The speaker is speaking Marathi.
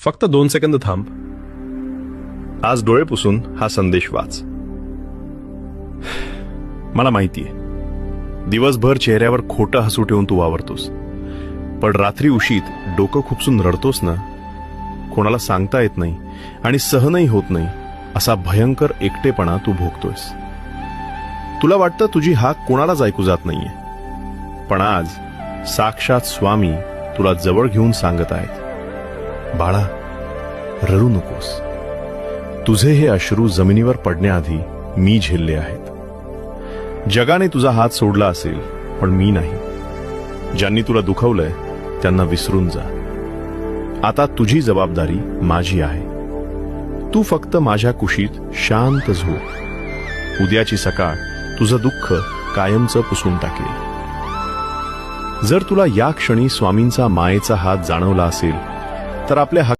फक्त 2 सेकंद थांब. आज डोळे पुसून हा संदेश वाच. मला माहितीये, दिवसभर चेहऱ्यावर खोटं हसू ठेवून तू वावरतोस, पण रात्री उशीत डोकं खुपसून रडतोस ना. कोणाला सांगता येत नाही आणि सहनही होत नाही असा भयंकर एकटेपणा तू भोगतोयस. तुला वाटतं तुझी हाक कोणालाच ऐकू जात नाहीये, पण आज साक्षात स्वामी तुला जवळ घेऊन सांगत आहेत, बाळा, रडू नकोस. तुझे हे अश्रू जमिनीवर पडण्याआधी मी झेलले आहेत. जगाने तुझा हात सोडला असेल, पण मी नाही. ज्यांनी तुला दुखवलंय त्यांना विसरून जा. आता तुझी जबाबदारी माझी आहे. तू फक्त माझ्या कुशीत शांत झोप. उद्याची सकाळ तुझं दुःख कायमचं पुसून टाकेल. जर तुला या क्षणी स्वामींचा मायेचा हात जाणवला असेल तर आपल्या